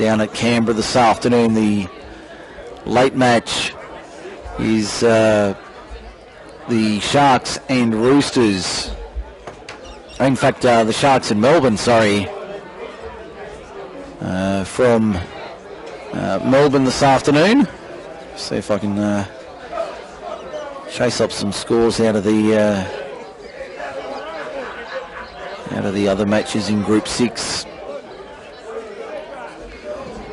down at Canberra this afternoon. The late match is the Sharks and Roosters. In fact, the Sharks in Melbourne, sorry. From Melbourne this afternoon. See if I can chase up some scores out of the other matches in Group 6.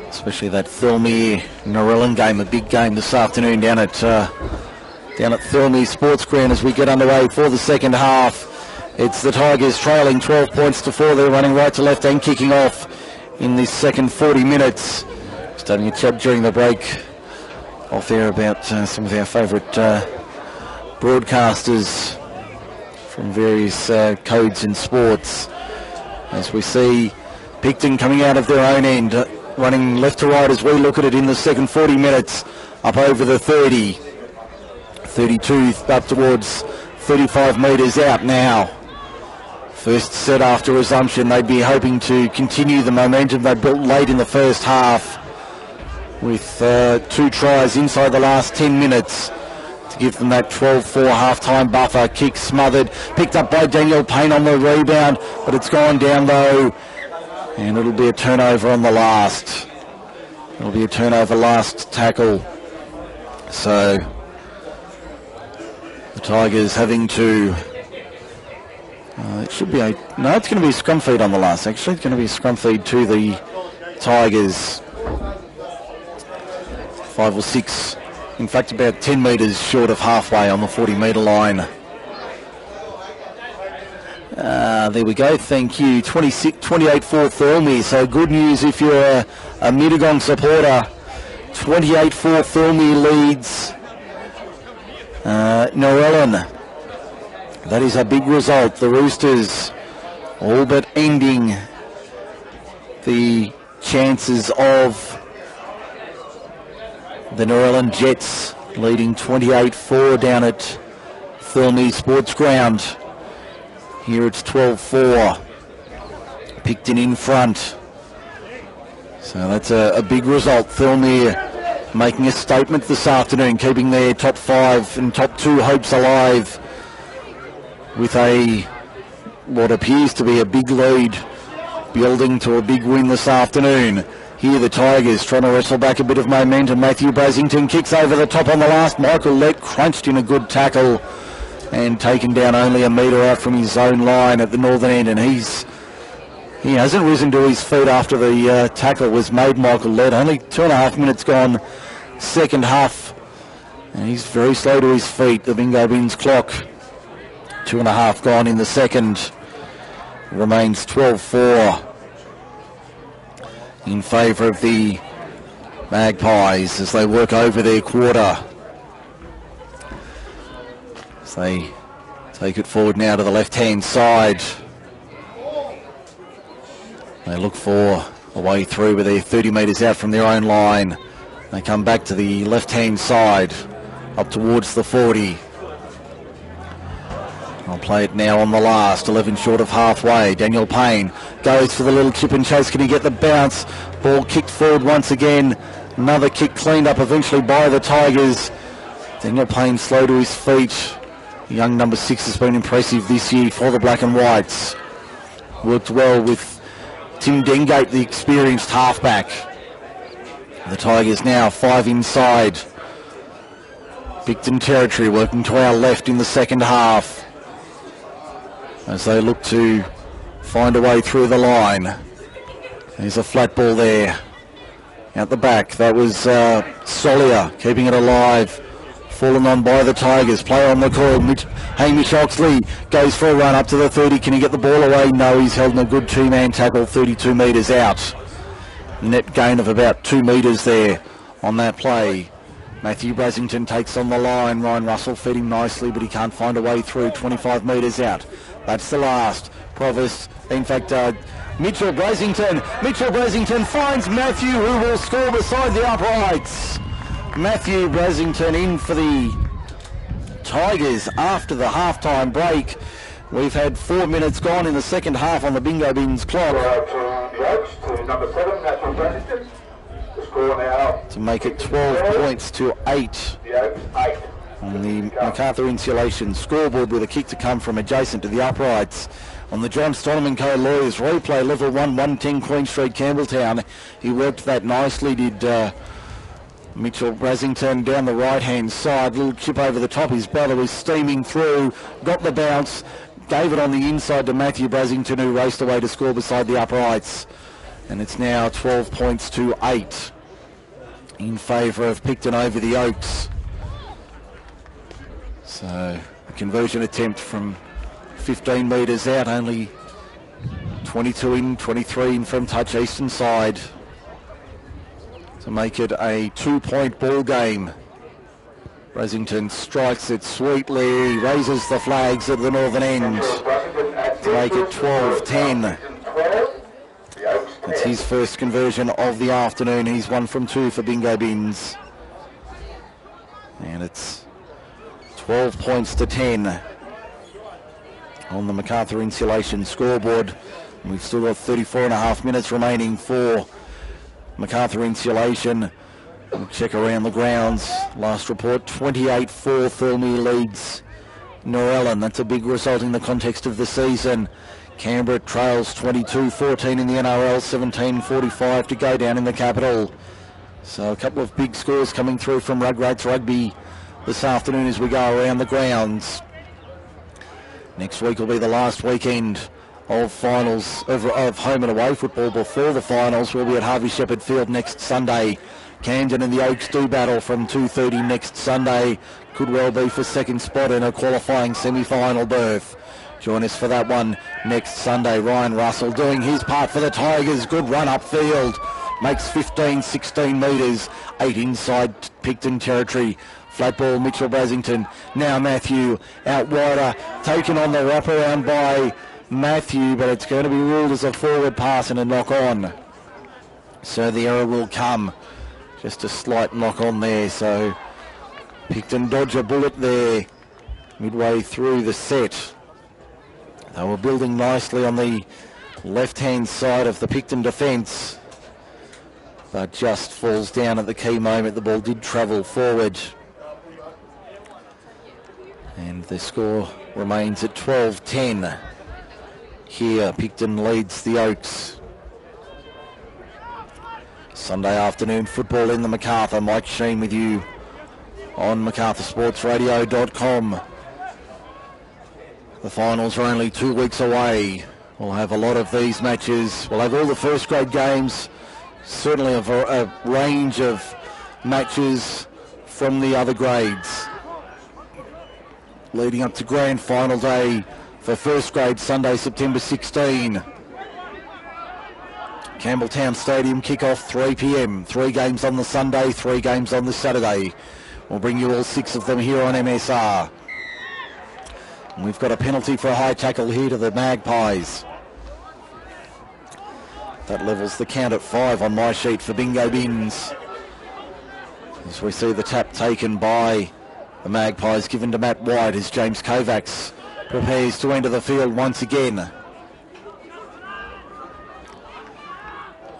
Especially that Thirlmere-Narellan game, a big game this afternoon down at Thirlmere Sports Ground as we get underway for the second half. It's the Tigers trailing 12 points to 4. They're running right to left and kicking off in this second 40 minutes. Starting a chat during the break off there about some of our favourite broadcasters from various codes in sports. As we see Picton coming out of their own end, running left to right as we look at it in the second 40 minutes, up over the 30, 32 up towards 35 metres out now. First set after resumption, they'd be hoping to continue the momentum they built late in the first half with 2 tries inside the last 10 minutes to give them that 12-4 half-time buffer. Kick smothered, picked up by Daniel Payne on the rebound, but it's gone down though, and it'll be a turnover on the last. It'll be a turnover last tackle. So the Tigers having to... it should be a... No, it's going to be a scrum feed on the last, actually. It's going to be a scrum feed to the Tigers. 5 or 6, in fact about 10 metres short of halfway on the 40-metre line. There we go, thank you. 28-4 Thirlmere, so good news if you're a Mittagong supporter. 28-4 Thirlmere leads Narellan. That is a big result. The Roosters all but ending the chances of the Narellan Jets, leading 28-4 down at Thirlmere Sports Ground. Here it's 12-4. Picton in front. So that's a big result. Thirlmere making a statement this afternoon, keeping their top 5 and top 2 hopes alive with what appears to be a big lead, building to a big win this afternoon. Here the Tigers trying to wrestle back a bit of momentum. Matthew Brasington kicks over the top on the last. Michael Lett crunched in a good tackle and taken down only a metre out from his own line at the northern end, and he hasn't risen to his feet after the tackle was made. Michael Lett, only 2.5 minutes gone second half, and he's very slow to his feet. The bingo bins clock, 2.5 gone in the second. Remains 12-4 in favour of the Magpies as they work over their quarter. As they take it forward now to the left-hand side. They look for a way through, but they're 30 metres out from their own line. They come back to the left-hand side, up towards the 40. I'll play it now on the last, 11 short of halfway. Daniel Payne goes for the little chip and chase. Can he get the bounce? Ball kicked forward once again. Another kick cleaned up eventually by the Tigers. Daniel Payne slow to his feet. The young number 6 has been impressive this year for the Black and Whites. Worked well with Tim Dengate, the experienced halfback. The Tigers now 5 inside. Picton territory working to our left in the second half as they look to find a way through the line. There's a flat ball there out the back. That was Solier keeping it alive. Fallen on by the Tigers. Play on the call. Hamish Oxley goes for a run up to the 30. Can he get the ball away? No, he's held in a good 2-man tackle 32 metres out. Net gain of about 2 metres there on that play. Matthew Brasington takes on the line. Ryan Russell fed him nicely, but he can't find a way through. 25 metres out. That's the last. Provost, in fact, Mitchell Brasington finds Matthew, who will score beside the uprights. Matthew Brasington in for the Tigers after the half-time break. We've had 4 minutes gone in the second half on the bingo bins clock. number 7, Matthew Brasington. The score now to make it 12 points to 8. The Oaks 8. On the MacArthur Insulation scoreboard with a kick to come from adjacent to the uprights. On the John Stoneman Co. Lawyers replay, level 1, 110 Queen Street, Campbelltown. He worked that nicely, did Mitchell Brasington down the right-hand side. Little chip over the top. His brother was steaming through, got the bounce, gave it on the inside to Matthew Brasington, who raced away to score beside the uprights. And it's now 12 points to 8 in favour of Picton over the Oaks. So a conversion attempt from 15 metres out, only 22 in, 23 in from touch eastern side to make it a 2-point ball game. Brasington strikes it sweetly, raises the flags at the northern end to make it 12-10. It's his first conversion of the afternoon. He's 1 from 2 for Bingo Bins. And it's 12 points to 10 on the MacArthur Insulation scoreboard. And we've still got 34.5 minutes remaining for MacArthur Insulation. We'll check around the grounds. Last report, 28-4 Thirlmere leads Norellan. That's a big result in the context of the season. Canberra trails 22-14 in the NRL, 17-45 to go down in the capital. So a couple of big scores coming through from Rugrats Rugby this afternoon as we go around the grounds. Next week will be the last weekend of finals of home and away football before the finals. We'll be at Harvey Shepherd Field next Sunday. Camden and the Oaks do battle from 2:30 next Sunday. Could well be for second spot in a qualifying semi-final berth. Join us for that one next Sunday. Ryan Russell doing his part for the Tigers. Good run upfield. Makes 15, 16 metres. 8 inside Picton territory. Flat ball, Mitchell Brasington. Now Matthew out wider. Taken on the wraparound by Matthew, but it's going to be ruled as a forward pass and a knock on. So the error will come. Just a slight knock on there. So Picton dodge a bullet there midway through the set. They were building nicely on the left-hand side of the Picton defence, but just falls down at the key moment. The ball did travel forward. And the score remains at 12-10. Here, Picton leads the Oaks. Sunday afternoon football in the MacArthur. Mike Shean with you on MacArthurSportsRadio.com. The finals are only 2 weeks away. We'll have a lot of these matches. We'll have all the first grade games. Certainly a range of matches from the other grades. Leading up to grand final day for first grade, Sunday, September 16. Campbelltown Stadium kick-off 3 p.m. 3 games on the Sunday, 3 games on the Saturday. We'll bring you all 6 of them here on MSR. And we've got a penalty for a high tackle here to the Magpies. That levels the count at 5 on my sheet for Bingo Bins. As we see the tap taken by the Magpies, given to Matt White as James Kovacs prepares to enter the field once again.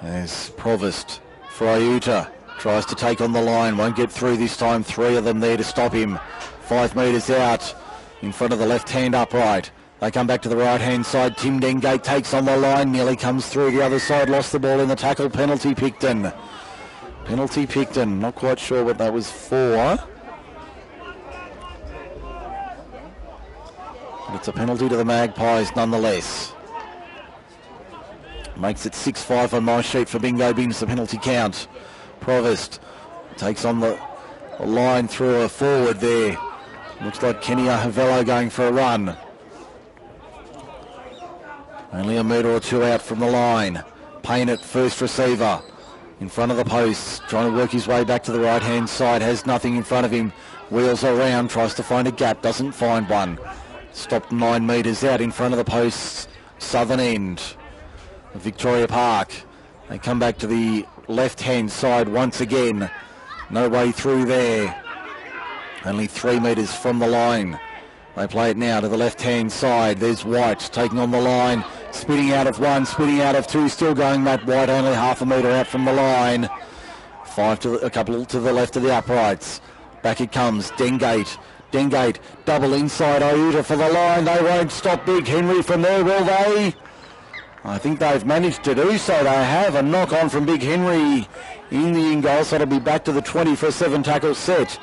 As Provost for Iuta tries to take on the line, won't get through this time. 3 of them there to stop him. 5 metres out in front of the left-hand upright. They come back to the right-hand side. Tim Dengate takes on the line, nearly comes through the other side, lost the ball in the tackle. Penalty Picton. Penalty Picton. Not quite sure what that was for. But it's a penalty to the Magpies nonetheless. Makes it 6-5 on my sheet for Bingo Bins, the penalty count. Provost takes on the line through a forward there. Looks like Kenny Ahavello going for a run. Only a metre or 2 out from the line. Payne at first receiver. In front of the posts, trying to work his way back to the right-hand side. Has nothing in front of him. Wheels around, tries to find a gap, doesn't find one. Stopped 9 metres out in front of the posts, southern end of Victoria Park. They come back to the left-hand side once again. No way through there. Only 3 metres from the line. They play it now to the left-hand side. There's White taking on the line. Spinning out of one, spinning out of two, still going Matt White, only half a metre out from the line. A couple to the left of the uprights. Back it comes, Dengate, double inside Iuta for the line. They won't stop Big Henry from there, will they? I think they've managed to do so. They have a knock on from Big Henry in the in-goal, so it'll be back to the 20 for a 7-tackle set.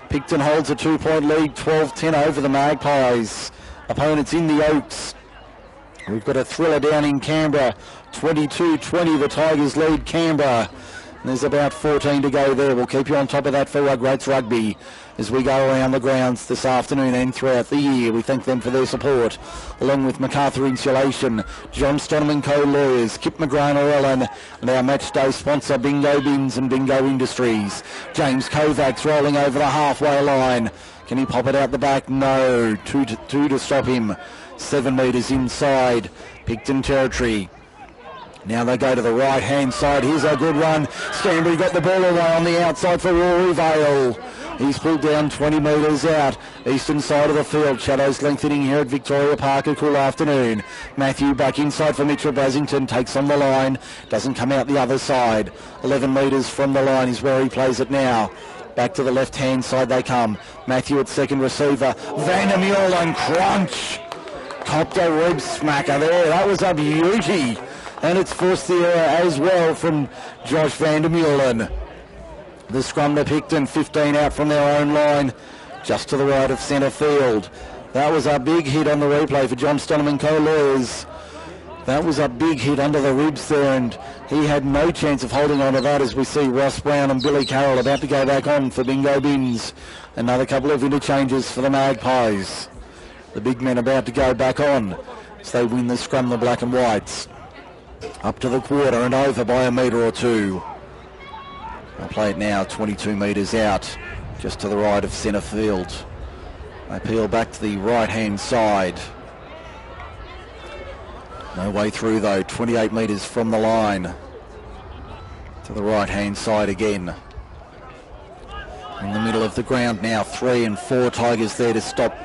Picton holds a 2-point lead, 12-10 over the Magpies. Opponents in the Oaks. We've got a thriller down in Canberra, 22-20, the Tigers lead Canberra. And there's about 14 to go there. We'll keep you on top of that for Rugrats Rugby as we go around the grounds this afternoon and throughout the year. We thank them for their support, along with MacArthur Insulation, John Stoneman Co Lawyers, Kip McGrath Ellen, and our match day sponsor Bingo Bins and Bingo Industries. James Kovacs rolling over the halfway line. Can he pop it out the back? No. Two to stop him. 7 metres inside Picton territory. Now they go to the right-hand side. Here's a good run. Stanbury got the ball away on the outside for Rory Vale. He's pulled down 20 metres out. Eastern side of the field. Shadows lengthening here at Victoria Park. A cool afternoon. Matthew back inside for Mitchell Brasington. Takes on the line. Doesn't come out the other side. 11 metres from the line is where he plays it now. Back to the left-hand side they come. Matthew at second receiver. Vandermeulen and crunch. Copped a rib smacker there. That was a beauty. And it's forced the error as well from Josh Vandermeulen. The scrum to Picton, 15 out from their own line, just to the right of centre field. That was a big hit on the replay for John Stoneman Co-Lawyers. That was a big hit under the ribs there, and he had no chance of holding on to that as we see Ross Brown and Billy Carroll about to go back on for Bingo Bins. Another couple of interchanges for the Magpies. The big men about to go back on as they win the scrum, the black and whites. Up to the quarter and over by a metre or two. They'll play it now 22 metres out, just to the right of centre field. They peel back to the right-hand side. No way through though, 28 metres from the line. To the right-hand side again. In the middle of the ground now, 3 and 4 Tigers there to stop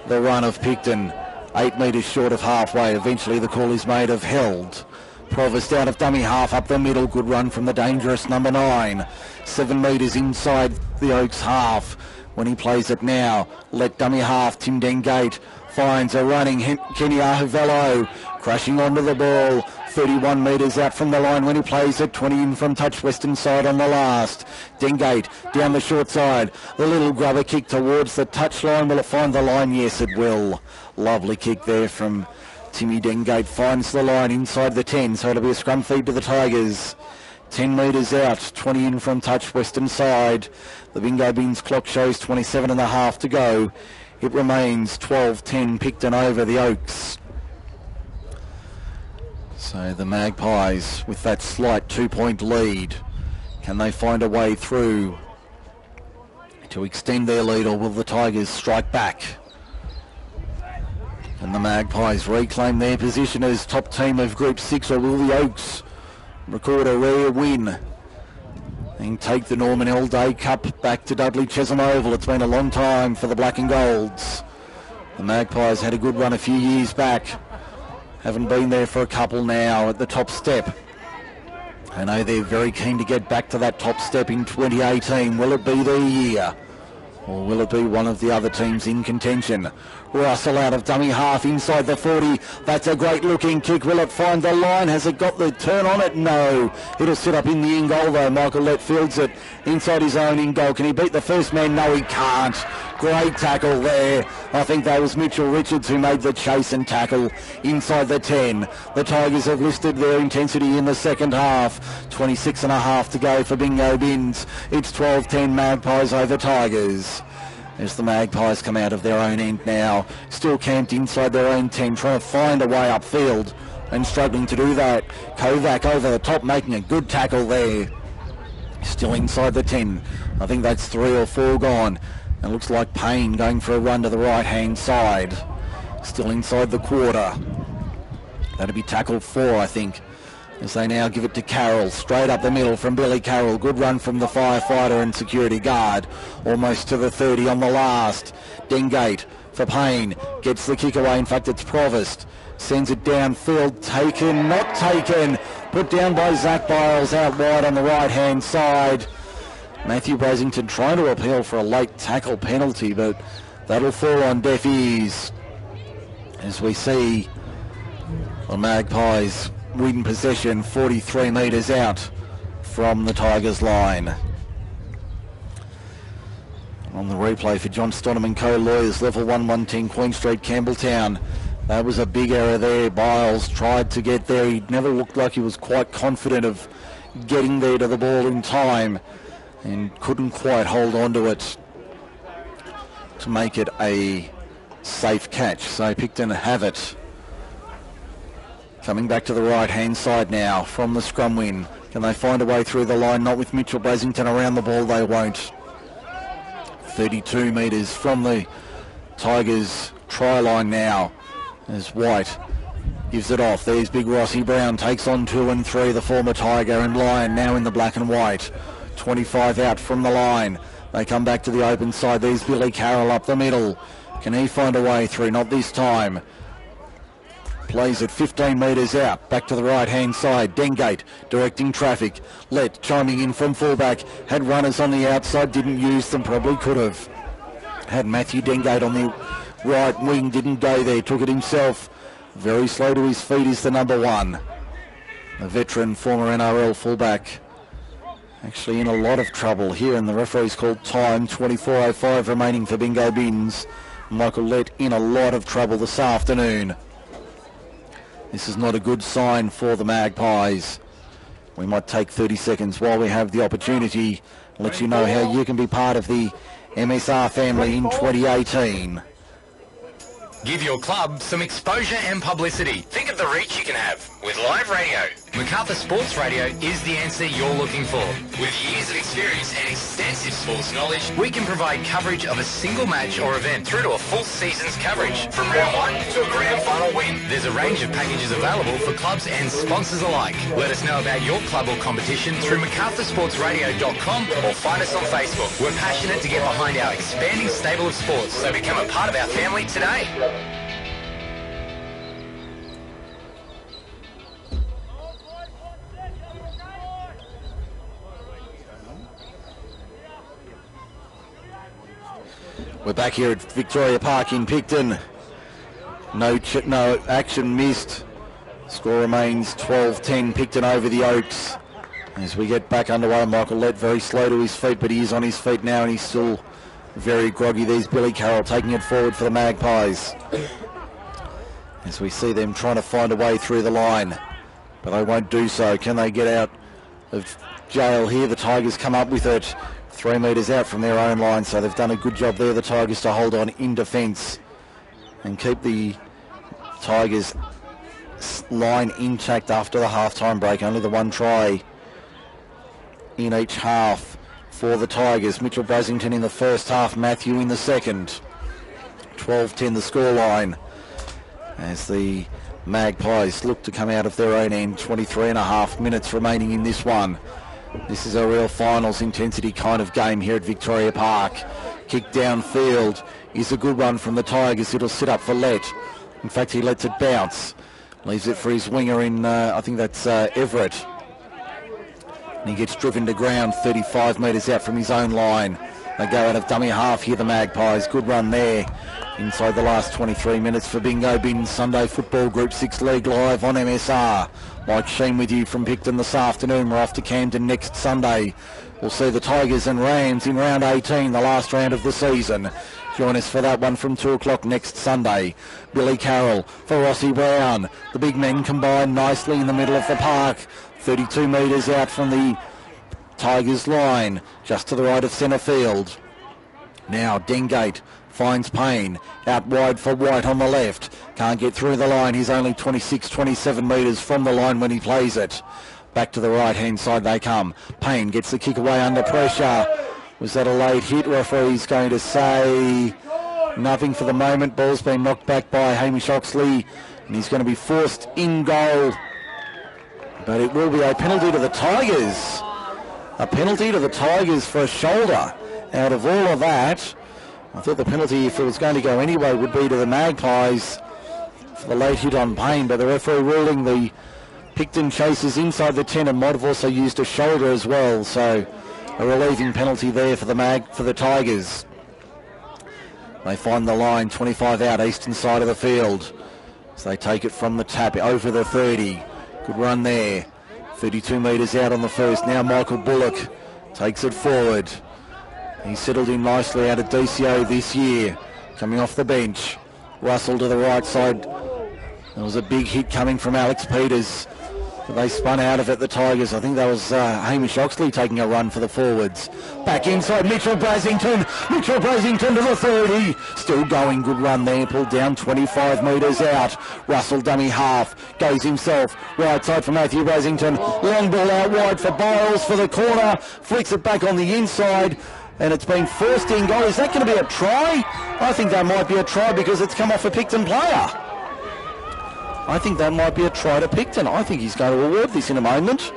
the run of Picton. 8 metres short of halfway. Eventually the call is made of held. Provost out of dummy half up the middle. Good run from the dangerous number 9. 7 metres inside the Oaks half. When he plays it now, let dummy half. Tim Dengate finds a running Kenny Ahuvello. Crashing onto the ball. 31 metres out from the line when he plays it. 20 in from touch western side on the last. Dengate down the short side. The little grubber kick towards the touch line. Will it find the line? Yes, it will. Lovely kick there from Timmy Dengate. Finds the line inside the 10, so it'll be a scrum feed to the Tigers. 10 metres out, 20 in from touch western side. The Bingo Bins clock shows 27 and a half to go. It remains 12-10 Picton over the Oaks. So the Magpies with that slight 2-point lead. Can they find a way through to extend their lead, or will the Tigers strike back? And the Magpies reclaim their position as top team of Group 6, or will the Oaks record a rare win and take the Norman L. Day Cup back to Dudley Chesham Oval? It's been a long time for the Black and Golds. The Magpies had a good run a few years back. Haven't been there for a couple now at the top step. I know they're very keen to get back to that top step in 2018. Will it be their year? Or will it be one of the other teams in contention? Russell out of dummy half inside the 40. That's a great looking kick. Will it find the line? Has it got the turn on it? No. It'll sit up in the in goal though. Michael Lett fields it inside his own in goal. Can he beat the first man? No, he can't. Great tackle there. I think that was Mitchell Richards who made the chase and tackle inside the 10. The Tigers have listed their intensity in the second half. 26 and a half to go for Bingo Bins. It's 12-10 Magpies over Tigers. As the Magpies come out of their own end now, still camped inside their own 10, trying to find a way upfield and struggling to do that. Kovac over the top, making a good tackle there. Still inside the 10. I think that's 3 or 4 gone. It looks like Payne going for a run to the right-hand side. Still inside the quarter. That'll be tackle 4, I think, as they now give it to Carroll. Straight up the middle from Billy Carroll. Good run from the firefighter and security guard. Almost to the 30 on the last. Dengate to Payne. Gets the kick away. In fact, it's Provost. Sends it downfield. Taken, not taken. Put down by Zach Biles out wide on the right-hand side. Matthew Brasington trying to appeal for a late tackle penalty, but that'll fall on deaf ears as we see the Magpies win possession 43 metres out from the Tigers line. On the replay for John Stonham and Co. Lawyers, level 110 Queen Street, Campbelltown. That was a big error there. Biles tried to get there. He never looked like he was quite confident of getting there to the ball in time and couldn't quite hold on to it to make it a safe catch. So Picton have it. Coming back to the right-hand side now from the scrum win. Can they find a way through the line? Not with Mitchell Brasington around the ball, they won't. 32 metres from the Tigers try line now as White gives it off. There's big Rossi Brown, takes on 2 and 3, the former Tiger, and Lyon now in the black and white. 25 out from the line. They come back to the open side. There's Billy Carroll up the middle. Can he find a way through? Not this time. Plays it 15 metres out. Back to the right-hand side. Dengate directing traffic. Let chiming in from fullback. Had runners on the outside. Didn't use them. Probably could have. Had Matthew Dengate on the right wing. Didn't go there. Took it himself. Very slow to his feet is the number 1. A veteran former NRL fullback. Actually in a lot of trouble here, and the referee's called time. 24:05 remaining for Bingo Bins. Michael Lett in a lot of trouble this afternoon. This is not a good sign for the Magpies. We might take 30 seconds while we have the opportunity to let you know how you can be part of the MSR family in 2018. Give your club some exposure and publicity. Think of the reach you can have with live radio. MacArthur Sports Radio is the answer you're looking for. With years of experience and extensive sports knowledge, we can provide coverage of a single match or event through to a full season's coverage. From round 1 to a grand final win. There's a range of packages available for clubs and sponsors alike. Let us know about your club or competition through MacArthurSportsRadio.com or find us on Facebook. We're passionate to get behind our expanding stable of sports, so become a part of our family today. We're back here at Victoria Park in Picton. No action missed. Score remains 12-10. Picton over the Oaks. As we get back underway, Michael Lett very slow to his feet, but he is on his feet now and he's still very groggy. There's Billy Carroll taking it forward for the Magpies. As we see them trying to find a way through the line, but they won't do so. Can they get out of jail here? The Tigers come up with it. 3 metres out from their own line, so they've done a good job there, the Tigers, to hold on in defence and keep the Tigers line intact after the half-time break. Only the 1 try in each half for the Tigers. Mitchell Brasington in the first half, Matthew in the second. 12-10 the scoreline as the Magpies look to come out of their own end. 23.5 minutes remaining in this one. This is a real finals intensity kind of game here at Victoria Park. Kick downfield is a good one from the Tigers. It'll sit up for Lett. In fact, he lets it bounce. Leaves it for his winger in, I think that's Everett. And he gets driven to ground 35 metres out from his own line. They go out of dummy half here, the Magpies. Good run there inside the last 23 minutes for Bingo Bin Sunday Football Group 6 League live on MSR. Mike Shean with you from Picton this afternoon. We're off to Camden next Sunday. We'll see the Tigers and Rams in round 18, the last round of the season. Join us for that one from 2 o'clock next Sunday. Billy Carroll for Rossi Brown. The big men combine nicely in the middle of the park. 32 metres out from the Tigers line, just to the right of centre field. Now Dengate finds Payne, out wide for White on the left. Can't get through the line. He's only 26-27 metres from the line when he plays it. Back to the right-hand side they come. Payne gets the kick away under pressure. Was that a late hit? Referee's going to say nothing for the moment. Ball's been knocked back by Hamish Oxley, and he's going to be forced in goal. But it will be a penalty to the Tigers. A penalty to the Tigers for a shoulder. Out of all of that, I thought the penalty, if it was going to go anyway, would be to the Magpies for the late hit on Payne, but the referee ruling the Picton chasers inside the 10 and might have also used a shoulder as well, so a relieving penalty there for the Tigers. They find the line 25 out, eastern side of the field. So they take it from the tap over the 30. Good run there. 32 metres out on the first. Now Michael Bullock takes it forward. He settled in nicely out of DCO this year. Coming off the bench. Russell to the right side. There was a big hit coming from Alex Peters. But they spun out of it, the Tigers. I think that was Hamish Oxley taking a run for the forwards. Back inside, Mitchell Brasington. Mitchell Brasington to the 30. Still going, good run there. Pulled down 25 metres out. Russell dummy half. Goes himself. Right side for Matthew Brasington. Long ball out wide for Biles for the corner. Flicks it back on the inside. And it's been forced in goal. Is that going to be a try? I think that might be a try because it's come off a Picton player. I think that might be a try to Picton. I think he's going to award this in a moment.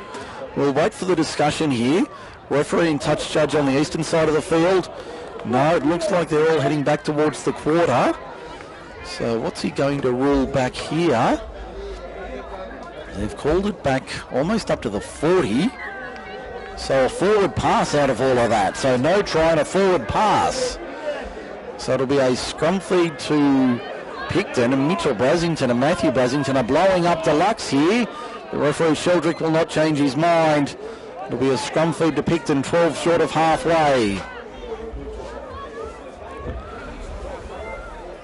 We'll wait for the discussion here. Referee and touch judge on the eastern side of the field. No, it looks like they're all heading back towards the quarter. So what's he going to rule back here? They've called it back almost up to the 40. So a forward pass out of all of that. So no try and a forward pass. So it'll be a scrum feed to Picton, and Mitchell Brasington and Matthew Brasington are blowing up deluxe here. The referee Sheldrick will not change his mind. It'll be a scrum feed to Picton, 12 short of halfway.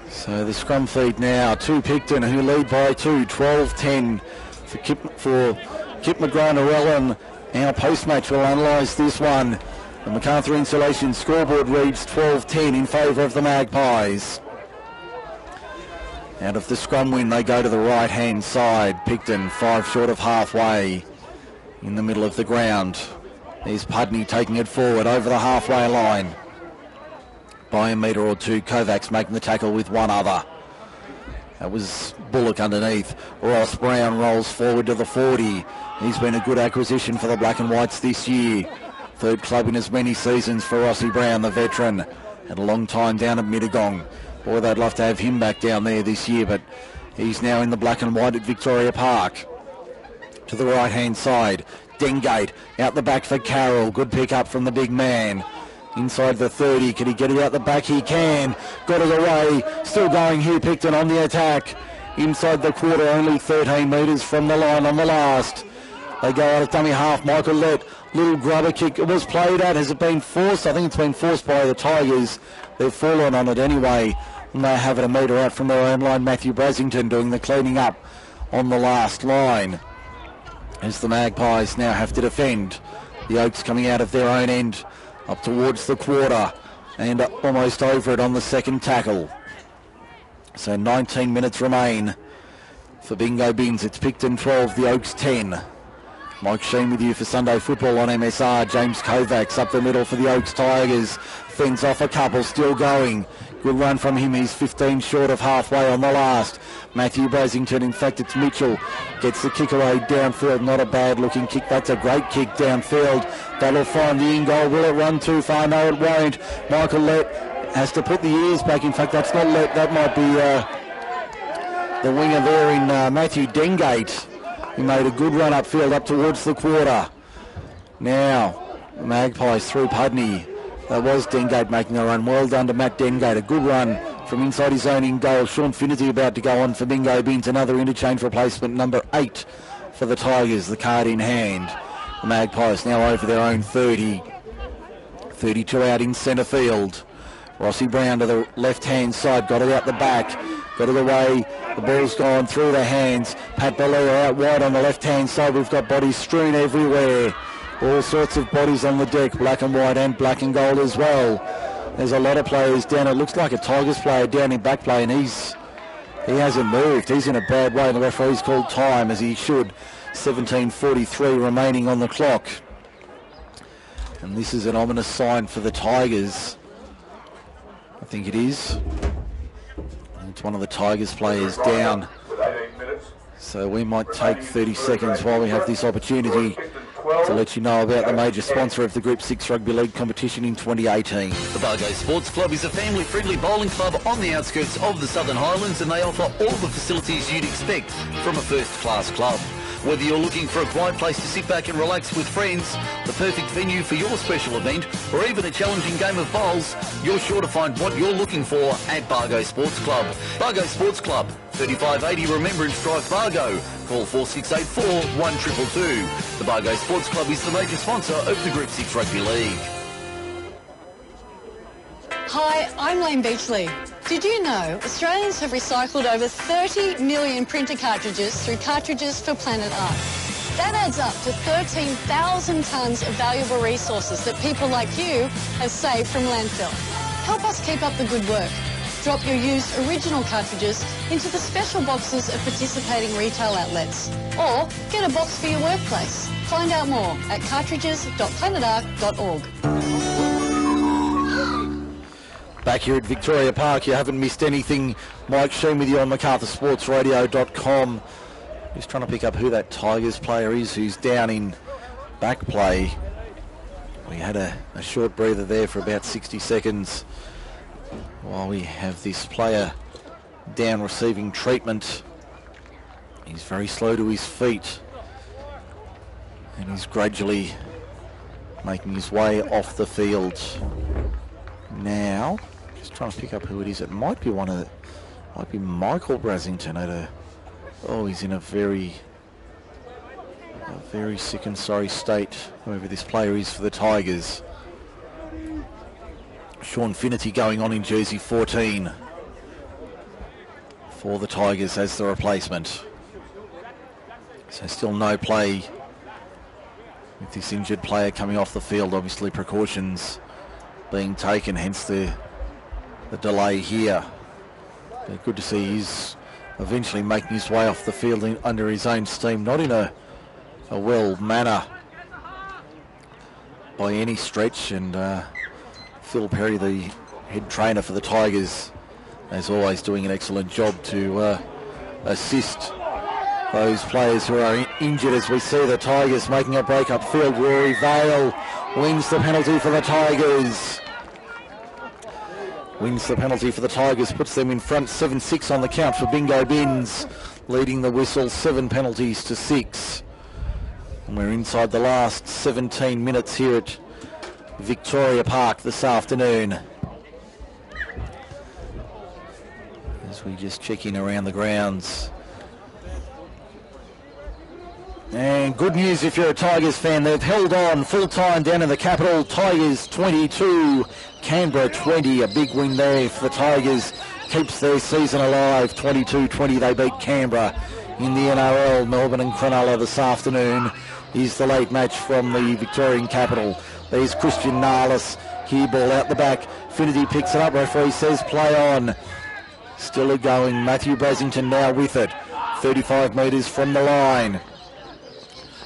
So the scrum feed now to Picton, who lead by 2, 12-10 for Kip McGrath-Narellan. Our post-match will analyse this one. The MacArthur Insulation scoreboard reads 12-10 in favour of the Magpies. Out of the scrum win, they go to the right-hand side. Picton, 5 short of halfway in the middle of the ground. There's Pudney taking it forward over the halfway line. By a metre or two, Kovacs making the tackle with one other. That was Bullock underneath. Ross Brown rolls forward to the 40. He's been a good acquisition for the Black and Whites this year. Third club in as many seasons for Rossi Brown, the veteran. Had a long time down at Mittagong. Boy, they'd love to have him back down there this year, but he's now in the Black and White at Victoria Park. To the right-hand side, Dengate out the back for Carroll. Good pick up from the big man. Inside the 30, can he get it out the back? He can. Got it away. Still going here, Picton on the attack. Inside the quarter, only 13 metres from the line on the last. They go out of dummy half. Michael Lett, little grubber kick. It was played at. Has it been forced? I think it's been forced by the Tigers. They've fallen on it anyway. And they have it a metre out from their own line. Matthew Brasington doing the cleaning up on the last line. As the Magpies now have to defend. The Oaks coming out of their own end up towards the quarter and almost over it on the second tackle. So 19 minutes remain for Bingo Bins. It's Picton 12, the Oaks 10. Mike Shean with you for Sunday Football on MSR. James Kovacs up the middle for the Oaks Tigers. Fends off a couple, still going. Good run from him. He's 15 short of halfway on the last. Matthew Brasington, in fact it's Mitchell, gets the kick away downfield. Not a bad looking kick. That's a great kick downfield. That'll find the in goal. Will it run too far? No, it won't. Michael Lett has to put the ears back. In fact, that's not Lett. That might be the winger there in Matthew Dengate. He made a good run upfield up towards the quarter. Now, the Magpies through Pudney. That was Dengate making a run. Well done to Matt Dengate. A good run from inside his own in goal. Sean Finnerty about to go on for Bingo Bins. Another interchange replacement, number 8 for the Tigers, the card in hand. The Magpies now over their own 30. 32 out in centre field. Rossi Brown to the left-hand side. Got it out the back. Got it away. The ball's gone through the hands. Pat Belair out wide on the left-hand side. We've got bodies strewn everywhere. All sorts of bodies on the deck, black and white and black and gold as well. There's a lot of players down. It looks like a Tigers player down in back play, and he hasn't moved. He's in a bad way. The referee's called time, as he should. 17:43 remaining on the clock. And this is an ominous sign for the Tigers. I think it is. It's one of the Tigers players down. So we might take 30 seconds while we have this opportunity to let you know about the major sponsor of the Group 6 Rugby League competition in 2018. The Bargo Sports Club is a family-friendly bowling club on the outskirts of the Southern Highlands, and they offer all the facilities you'd expect from a first-class club. Whether you're looking for a quiet place to sit back and relax with friends, the perfect venue for your special event, or even a challenging game of bowls, you're sure to find what you're looking for at Bargo Sports Club. Bargo Sports Club, 3580 Remembrance Drive, Bargo. Call 4684 1222. The Bargo Sports Club is the major sponsor of the Group 6 Rugby League. Hi, I'm Lane Beachley. Did you know Australians have recycled over 30 million printer cartridges through Cartridges for Planet Art? That adds up to 13,000 tonnes of valuable resources that people like you have saved from landfill. Help us keep up the good work. Drop your used original cartridges into the special boxes of participating retail outlets. Or get a box for your workplace. Find out more at cartridges.planetart.org. Back here at Victoria Park, you haven't missed anything. Mike Shean with you on MacArthurSportsRadio.com. Just trying to pick up who that Tigers player is who's down in back play. We had a short breather there for about 60 seconds while we have this player down receiving treatment. He's very slow to his feet and he's gradually making his way off the field. Now, just trying to pick up who it is. It might be might be Michael Brasington he's in a very sick and sorry state, whoever this player is for the Tigers. Sean Finnerty going on in jersey 14 for the Tigers as the replacement. So still no play with this injured player coming off the field. Obviously precautions being taken, hence the delay here. But good to see he's eventually making his way off the field under his own steam, not in a well manner by any stretch. And Phil Perry, the head trainer for the Tigers, as always doing an excellent job to assist those players who are injured, as we see the Tigers making a break up field. Rory Vale wins the penalty for the Tigers. Wins the penalty for the Tigers, puts them in front 7-6 on the count for Bingo Bins, leading the whistle 7 penalties to 6. And we're inside the last 17 minutes here at Victoria Park this afternoon. As we just check in around the grounds. And good news if you're a Tigers fan, they've held on full time down in the capital. Tigers 22, Canberra 20, a big win there for the Tigers. Keeps their season alive, 22-20 they beat Canberra in the NRL. Melbourne and Cronulla this afternoon is the late match from the Victorian capital. There's Christian Narlis, here ball out the back. Finnerty picks it up, referee says play on. Still a going, Matthew Brasington now with it. 35 metres from the line.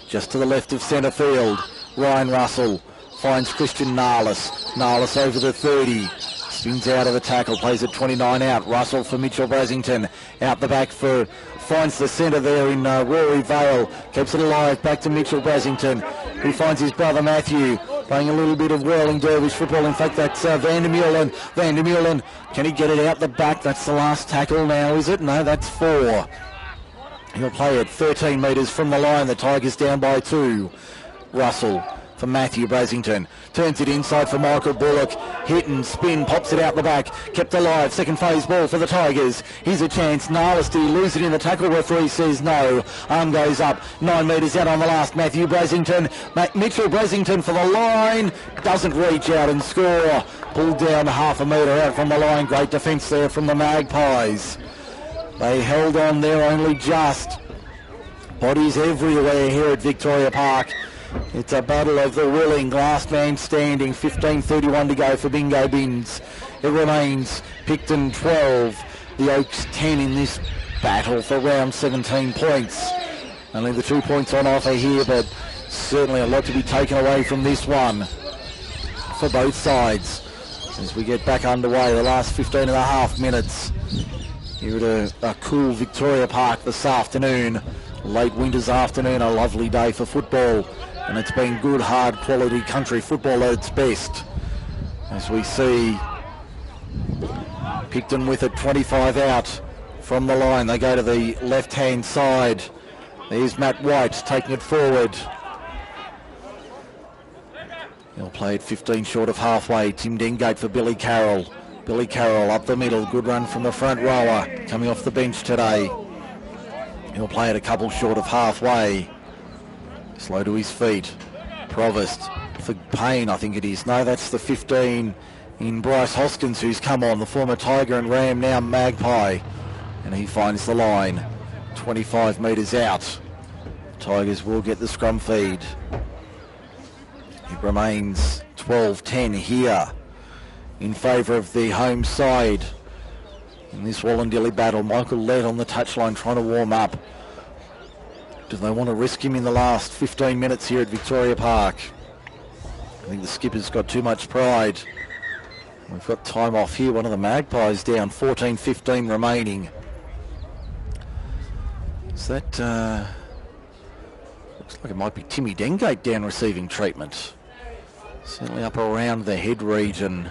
Just to the left of centre field, Ryan Russell finds Christian Narlis. Narlis over the 30, spins out of the tackle, plays at 29 out. Russell for Mitchell Brasington, out the back finds the centre there in Rory Vale, keeps it alive, back to Mitchell Brasington, who finds his brother Matthew, playing a little bit of whirling dervish football. In fact, that's Van der Meulen. Van der Meulen, can he get it out the back? That's the last tackle now, is it? No, that's 4. He'll play at 13 metres from the line. The Tigers down by 2. Russell for Matthew Brasington. Turns it inside for Michael Bullock. Hit and spin, pops it out the back. Kept alive. Second phase ball for the Tigers. Here's a chance. Narlis, do you lose it in the tackle? Referee says no. Arm goes up. 9 metres out on the last. Matthew Brasington. Mitchell Brasington for the line. Doesn't reach out and score. Pulled down half a metre out from the line. Great defence there from the Magpies. They held on there only just. Bodies everywhere here at Victoria Park. It's a battle of the willing, last man standing. 15:31 to go for Bingo Bins. It remains Picton 12, the Oaks 10 in this battle for round 17 points. Only the 2 points on offer here, but certainly a lot to be taken away from this one for both sides. As we get back underway, the last 15 and a half minutes here at a cool Victoria Park this afternoon. Late winter's afternoon, a lovely day for football and it's been good, hard quality country football at its best. As we see Picton with it, 25 out from the line. They go to the left-hand side. There's Matt White taking it forward. He'll play it 15 short of halfway. Tim Dengate for Billy Carroll. Billy Carroll up the middle. Good run from the front rower. Coming off the bench today. He'll play it a couple short of halfway. Slow to his feet. Provost for Payne, I think it is. No, that's the 15 in Bryce Hoskins, who's come on. The former Tiger and Ram, now Magpie. And he finds the line. 25 metres out. Tigers will get the scrum feed. It remains 12-10 here in favour of the home side in this Wallandilly battle. Michael Lett on the touchline trying to warm up. Do they want to risk him in the last 15 minutes here at Victoria Park? I think the skipper's got too much pride. We've got time off here. One of the Magpies down, 14-15 remaining. Is that... looks like it might be Timmy Dengate down receiving treatment. Certainly up around the head region.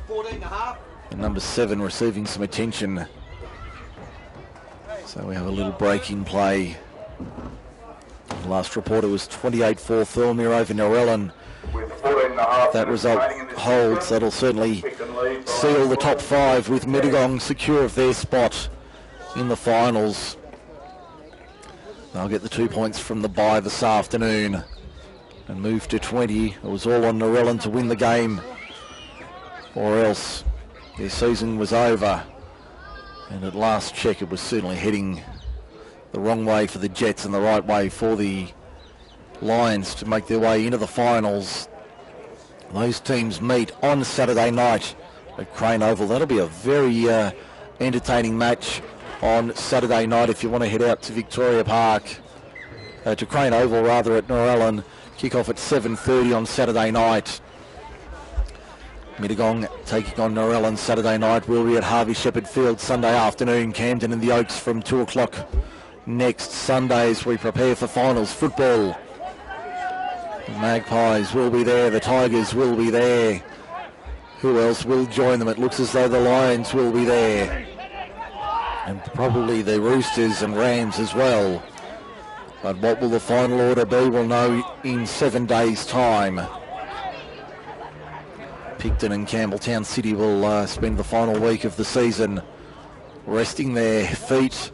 14.5. And number 7 receiving some attention. So we have a little break in play. The last report, it was 28-4 Thirlmere over Narellan. If that result holds, that'll certainly seal the top 5 with Mittagong secure of their spot in the finals. They'll get the 2 points from the bye this afternoon and move to 20. It was all on Narellan to win the game, or else their season was over. And at last check, it was certainly heading the wrong way for the Jets and the right way for the Lions to make their way into the finals. Those teams meet on Saturday night at Crane Oval. That'll be a very entertaining match on Saturday night if you want to head out to Victoria Park, to Crane Oval rather, at Narellan. Kick off at 7:30 on Saturday night. Mittagong taking on Narellan Saturday night. Will be at Harvey Shepherd Field Sunday afternoon. Camden and the Oaks from 2 o'clock next Sunday as we prepare for finals football. The Magpies will be there. The Tigers will be there. Who else will join them? It looks as though the Lions will be there. And probably the Roosters and Rams as well. But what will the final order be? We'll know in 7 days' time. Picton and Campbelltown City will spend the final week of the season resting their feet.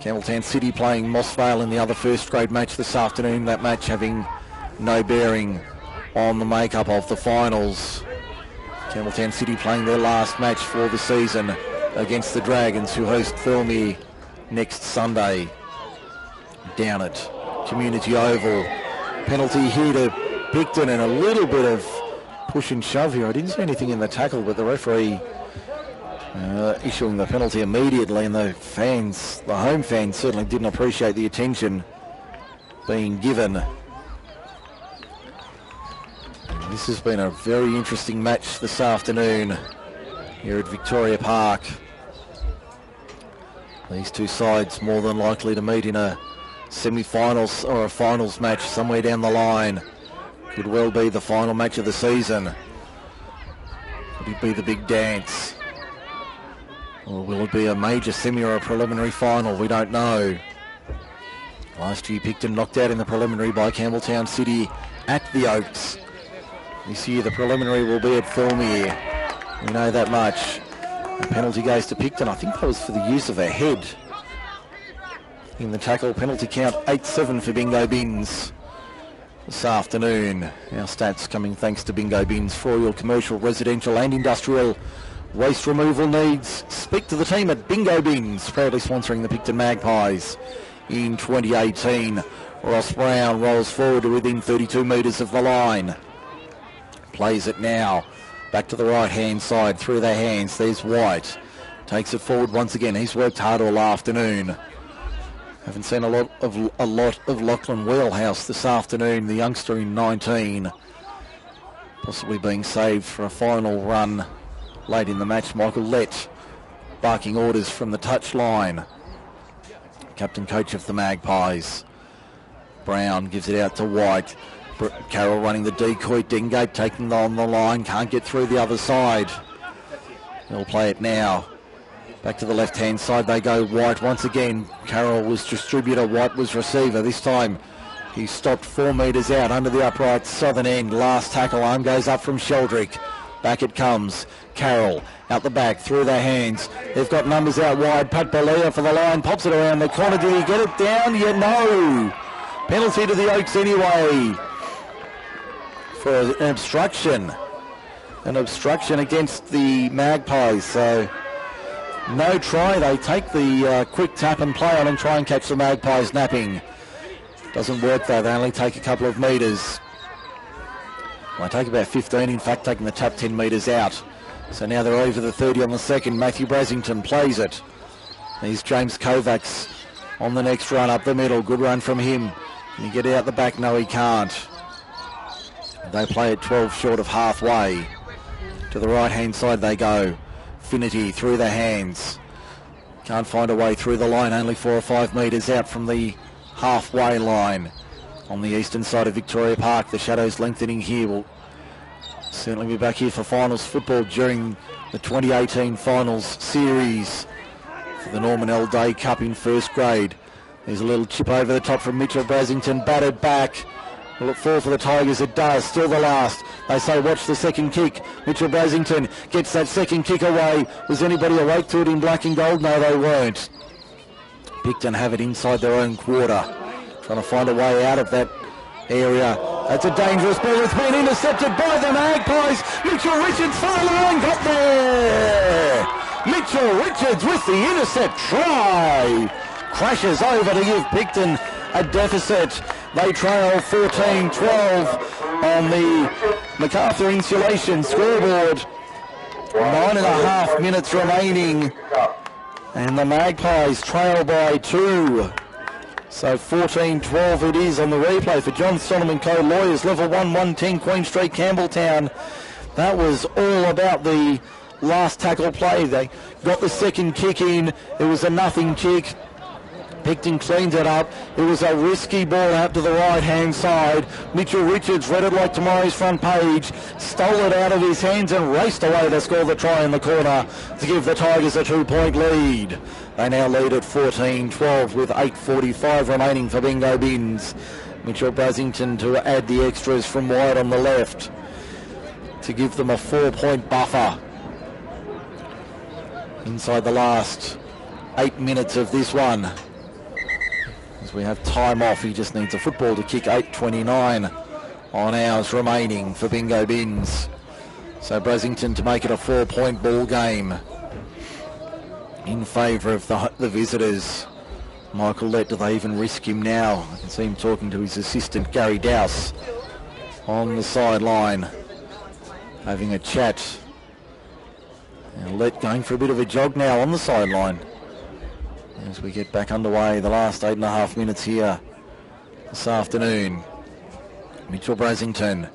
Campbelltown City playing Moss Vale in the other first grade match this afternoon. That match having no bearing on the makeup of the finals. Campbelltown City playing their last match for the season against the Dragons, who host Thirlmere next Sunday down at Community Oval. Penalty here to Picton and a little bit of push and shove here. I didn't see anything in the tackle, but the referee issuing the penalty immediately, and the fans, the home fans, certainly didn't appreciate the attention being given. This has been a very interesting match this afternoon here at Victoria Park. These two sides more than likely to meet in a semi-finals or a finals match somewhere down the line. Could well be the final match of the season. Could it be the big dance? Or will it be a major semi or a preliminary final? We don't know. Last year Picton knocked out in the preliminary by Campbelltown City at the Oaks. This year the preliminary will be at Thirlmere. We know that much. The penalty goes to Picton. I think that was for the use of a head in the tackle. Penalty count 8-7 for Bingo Bins this afternoon. Our stats coming thanks to Bingo Bins. For all your commercial, residential and industrial waste removal needs, speak to the team at Bingo Bins, proudly sponsoring the Picton Magpies in 2018. Ross Brown rolls forward to within 32 metres of the line. Plays it now. Back to the right-hand side, through their hands. There's White. Takes it forward once again. He's worked hard all afternoon. Haven't seen a lot of Lachlan Wheelhouse this afternoon, the youngster in 19. Possibly being saved for a final run late in the match. Michael Lett barking orders from the touchline. Captain coach of the Magpies. Brown gives it out to White. Carroll running the decoy. Dingate taking on the line. Can't get through the other side. They'll play it now. Back to the left-hand side they go. White once again. Carroll was distributor. White was receiver. This time he stopped 4 metres out under the upright southern end. Last tackle arm goes up from Sheldrick. Back it comes. Carroll out the back through their hands. They've got numbers out wide. Pat Balea for the line. Pops it around the corner. Did he get it down? Yeah, no. Penalty to the Oaks anyway for an obstruction. An obstruction against the Magpies. So no try. They take the quick tap and play on and try and catch the Magpies napping. Doesn't work though. They only take a couple of metres. Well, they take about 15, in fact, taking the tap 10 metres out. So now they're over the 30 on the second. Matthew Brasington plays it. Here's James Kovacs on the next run up the middle. Good run from him. Can he get it out the back? No, he can't. They play it 12 short of halfway. To the right-hand side they go. Finity through the hands. Can't find a way through the line. Only 4 or 5 metres out from the halfway line. On the eastern side of Victoria Park, the shadows lengthening here. We'll certainly be back here for finals football during the 2018 finals series for the Norman L. Day Cup in first grade. There's a little chip over the top from Mitchell Brasington, batted back. Will it fall for the Tigers? It does. Still the last. They say watch the second kick. Mitchell Brasington gets that second kick away. Was anybody awake to it in black and gold? No, they weren't. Picton have it inside their own quarter. Trying to find a way out of that area. That's a dangerous ball. It's been intercepted by the Magpies. Mitchell Richards for the line. Got there. Mitchell Richards with the intercept try. Crashes over to give Picton a deficit. They trail 14-12 on the MacArthur Insulation scoreboard. 9.5 minutes remaining. And the Magpies trail by 2. So 14-12 it is on the replay for John Solomon Co. Lawyers, level 1, 110 Queen Street, Campbelltown. That was all about the last tackle play. They got the second kick in. It was a nothing kick. Picton cleans it up. It was a risky ball out to the right-hand side. Mitchell Richards read it like tomorrow's front page, stole it out of his hands and raced away to score the try in the corner to give the Tigers a 2-point lead. They now lead at 14-12 with 8:45 remaining for Bingo Bins. Mitchell Brasington to add the extras from wide on the left to give them a 4-point buffer inside the last 8 minutes of this one. As we have time off, he just needs a football to kick. 8:29 on hours remaining for Bingo Bins. So Brasington to make it a 4-point ball game in favour of the visitors. Michael Lett, do they even risk him now? I can see him talking to his assistant Gary Dowse on the sideline, having a chat. And Lett going for a bit of a jog now on the sideline as we get back underway. The last 8.5 minutes here this afternoon. Mitchell Brasington,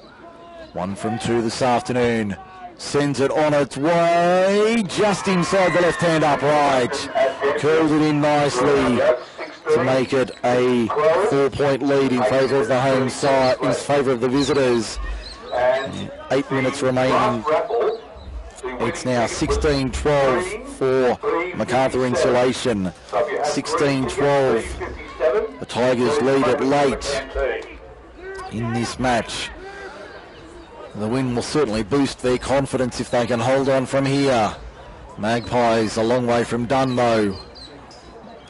1 from 2 this afternoon, sends it on its way just inside the left hand upright. Curled it in nicely to make it a 4-point lead in favour of the home side, in favour of the visitors. 8 minutes remaining. It's now 16-12 for MacArthur Insulation. 16-12. The Tigers lead it late in this match. The win will certainly boost their confidence if they can hold on from here. Magpies a long way from done though,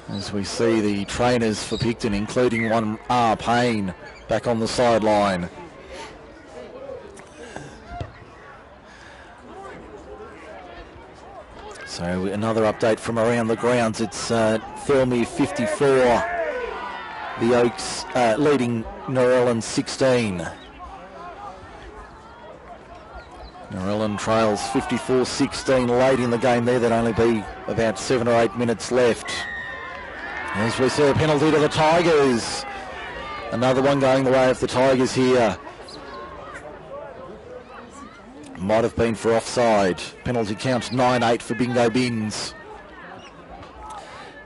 as we see the trainers for Picton, including one R. Payne, back on the sideline. So another update from around the grounds. It's Thirlmere 54, the Oaks leading Narellan 16. Narellan trails 54-16 late in the game there. There'd only be about 7 or 8 minutes left. As we see a penalty to the Tigers. Another one going the way of the Tigers here. Might have been for offside. Penalty count 9-8 for Bingo Bins.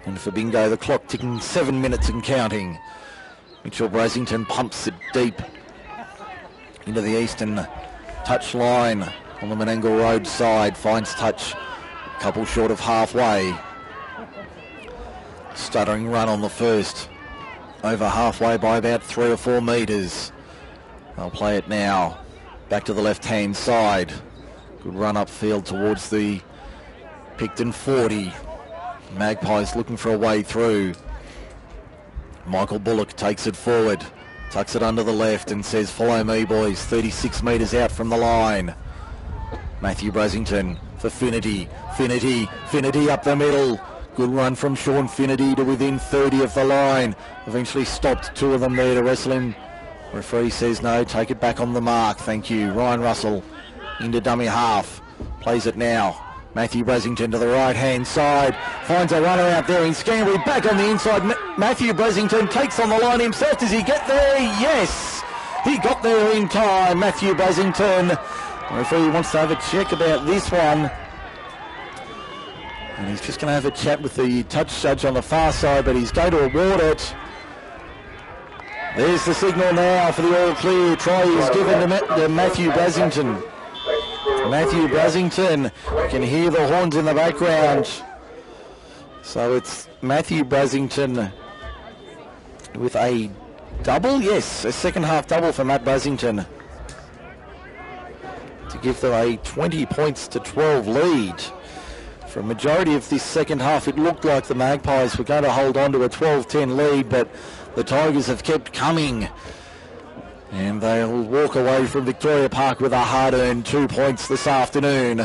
And for Bingo, the clock ticking 7 minutes and counting. Mitchell Brasington pumps it deep into the eastern touch line on the Menangle Road side. Finds touch a couple short of halfway. Stuttering run on the first. Over halfway by about 3 or 4 metres. They'll play it now. Back to the left-hand side. Good run upfield towards the Picton 40. Magpies looking for a way through. Michael Bullock takes it forward. Tucks it under the left and says, follow me, boys. 36 metres out from the line. Matthew Brasington for Finity. Finity up the middle. Good run from Sean Finity to within 30 of the line. Eventually stopped 2 of them there to wrestle him. Referee says no, take it back on the mark. Thank you. Ryan Russell into dummy half. Plays it now. Matthew Brasington to the right-hand side. Finds a runner out there in Scantlebury. Back on the inside. Matthew Brasington takes on the line himself. Does he get there? Yes! He got there in time. Matthew Brasington. The referee wants to have a check about this one. And he's just going to have a chat with the touch judge on the far side, but he's going to award it. There's the signal now for the all clear. Try is given to Matthew Brasington. Matthew Brasington, you can hear the horns in the background. So it's Matthew Brasington with a double, yes, a second half double for Matt Brasington to give them a 20 points to 12 lead. For a majority of this second half, it looked like the Magpies were going to hold on to a 12-10 lead, but the Tigers have kept coming. And they'll walk away from Victoria Park with a hard-earned 2 points this afternoon.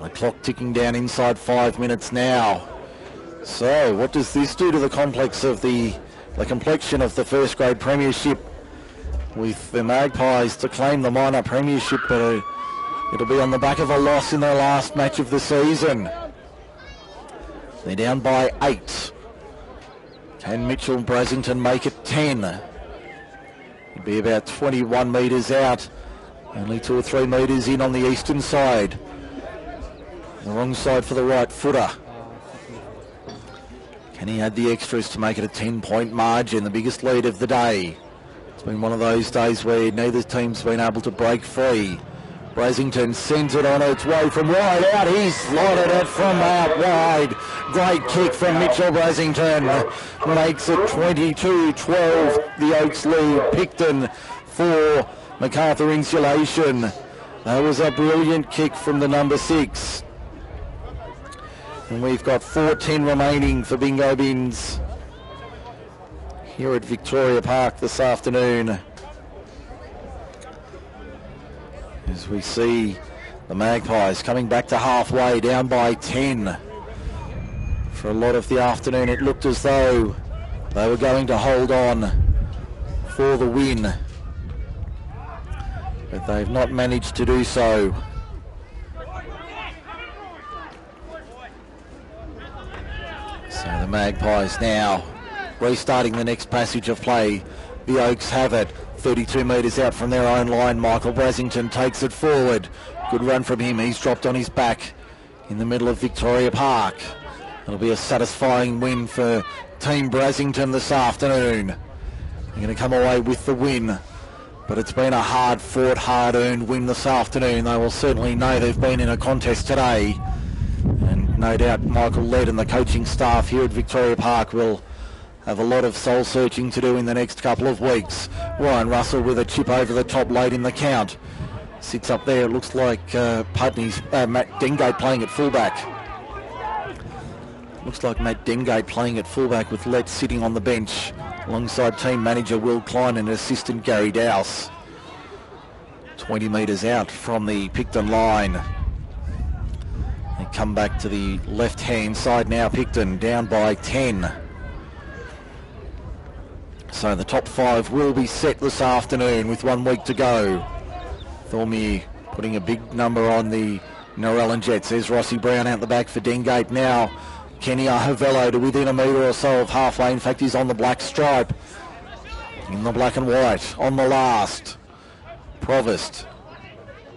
The clock ticking down inside 5 minutes now. So what does this do to the complex of the complexion of the first grade premiership, with the Magpies to claim the minor premiership, but it'll be on the back of a loss in their last match of the season. They're down by 8. Can Mitchell Brasington make it 10? It'd be about 21 metres out. Only 2 or 3 metres in on the eastern side. The wrong side for the right footer. Can he add the extras to make it a 10-point margin, the biggest lead of the day? It's been one of those days where neither team's been able to break free. Brasington sends it on its way from wide out. He's slotted it from out wide. Great kick from Mitchell Brasington. Makes it 22-12. The Oaks lead. Picton for MacArthur Insulation. That was a brilliant kick from the number 6. And we've got 4:10 remaining for Bingo Bins here at Victoria Park this afternoon. As we see the Magpies coming back to halfway, down by 10. For a lot of the afternoon, it looked as though they were going to hold on for the win, but they've not managed to do so. So the Magpies now restarting the next passage of play. The Oaks have it. 32 metres out from their own line. Michael Brasington takes it forward. Good run from him. He's dropped on his back in the middle of Victoria Park. It'll be a satisfying win for Team Brasington this afternoon. They're going to come away with the win, but it's been a hard-fought, hard-earned win this afternoon. They will certainly know they've been in a contest today, and no doubt Michael Led and the coaching staff here at Victoria Park will have a lot of soul searching to do in the next couple of weeks. Ryan Russell with a chip over the top late in the count. Sits up there. It looks like Matt Dengate playing at fullback. Looks like Matt Dengate playing at fullback with Let sitting on the bench alongside team manager Will Klein and assistant Gary Dowse. 20 metres out from the Picton line. They come back to the left-hand side now. Picton down by 10. So the top 5 will be set this afternoon with 1 week to go. Thormere putting a big number on the Narellan Jets. There's Rossi Brown out the back for Dengate now. Kenny Ahavello to within a metre or so of halfway. In fact, he's on the black stripe. In the black and white. On the last. Provost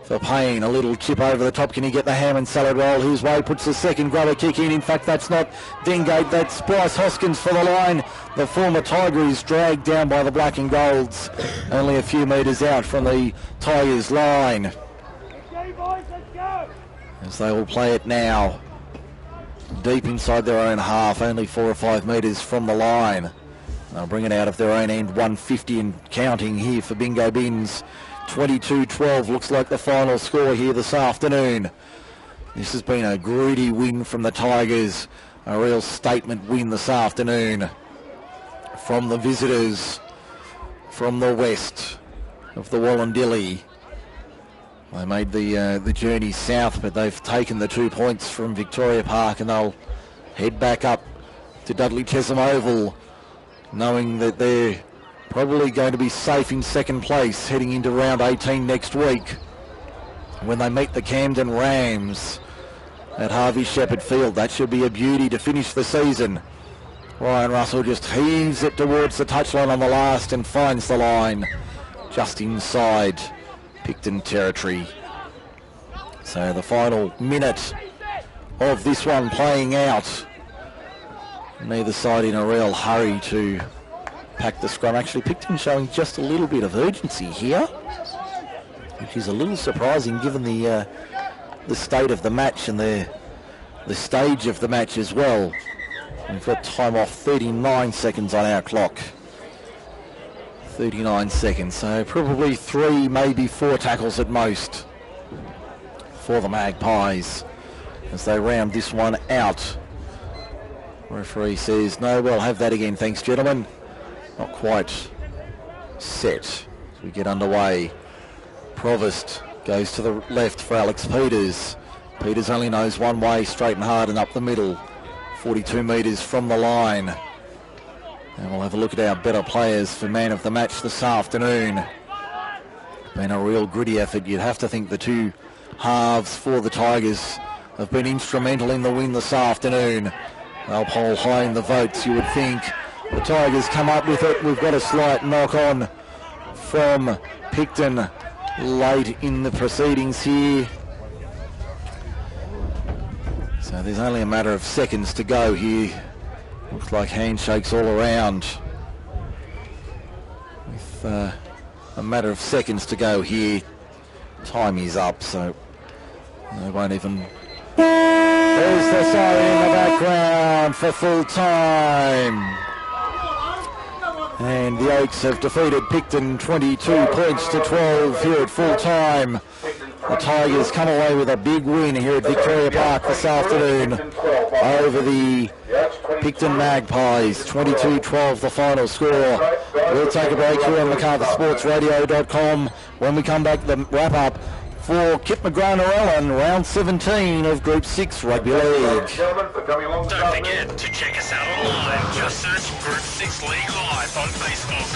for Payne. A little chip over the top. Can he get the ham and salad roll his way? Puts the second grubber kick in. In fact, that's not Dengate. That's Bryce Hoskins for the line. The former Tiger is dragged down by the black and golds. Only a few metres out from the Tigers line. As they will play it now. Deep inside their own half. Only 4 or 5 metres from the line. They'll bring it out of their own end. 150 and counting here for Bingo Bins. 22-12 looks like the final score here this afternoon. This has been a gritty win from the Tigers. A real statement win this afternoon from the visitors from the west of the Wallandilly. They made the journey south, but they've taken the 2 points from Victoria Park, and they'll head back up to Dudley Chesham Oval, knowing that they're probably going to be safe in second place heading into round 18 next week when they meet the Camden Rams at Harvey Shepherd Field. That should be a beauty to finish the season. Ryan Russell just heaves it towards the touchline on the last and finds the line just inside Picton territory. So the final minute of this one playing out. Neither side in a real hurry to pack the scrum. Actually, Picton showing just a little bit of urgency here, which is a little surprising given the state of the match and the stage of the match as well. We've got time off, 39 seconds on our clock. 39 seconds, so probably 3, maybe 4 tackles at most for the Magpies as they round this one out. Referee says, no, we'll have that again, thanks gentlemen. Not quite set as we get underway. Provost goes to the left for Alex Peters. Peters only knows one way, straight and hard and up the middle. 42 metres from the line. And we'll have a look at our better players for man of the match this afternoon. Been a real gritty effort. You'd have to think the 2 halves for the Tigers have been instrumental in the win this afternoon. They'll poll high in the votes, you would think. The Tigers come up with it. We've got a slight knock on from Picton late in the proceedings here. So there's only a matter of seconds to go here. Looks like handshakes all around. With a matter of seconds to go here. Time is up, so they won't even... There's the siren in the background for full time. And the Oaks have defeated Picton 22 points to 12 here at full time. The Tigers come away with a big win here at Victoria Park this afternoon over the Picton Magpies. 22-12 the final score. We'll take a break here on MacArthurSportsRadio.com. When we come back, the wrap-up for Kip McGrath-Narellan, round 17 of Group 6 Rugby League. Don't forget to check us out online. Just search Group 6 League Live on Facebook.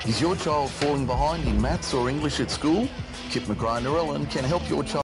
Is your child falling behind in maths or English at school? Kip McGrath-Narellan can help your child.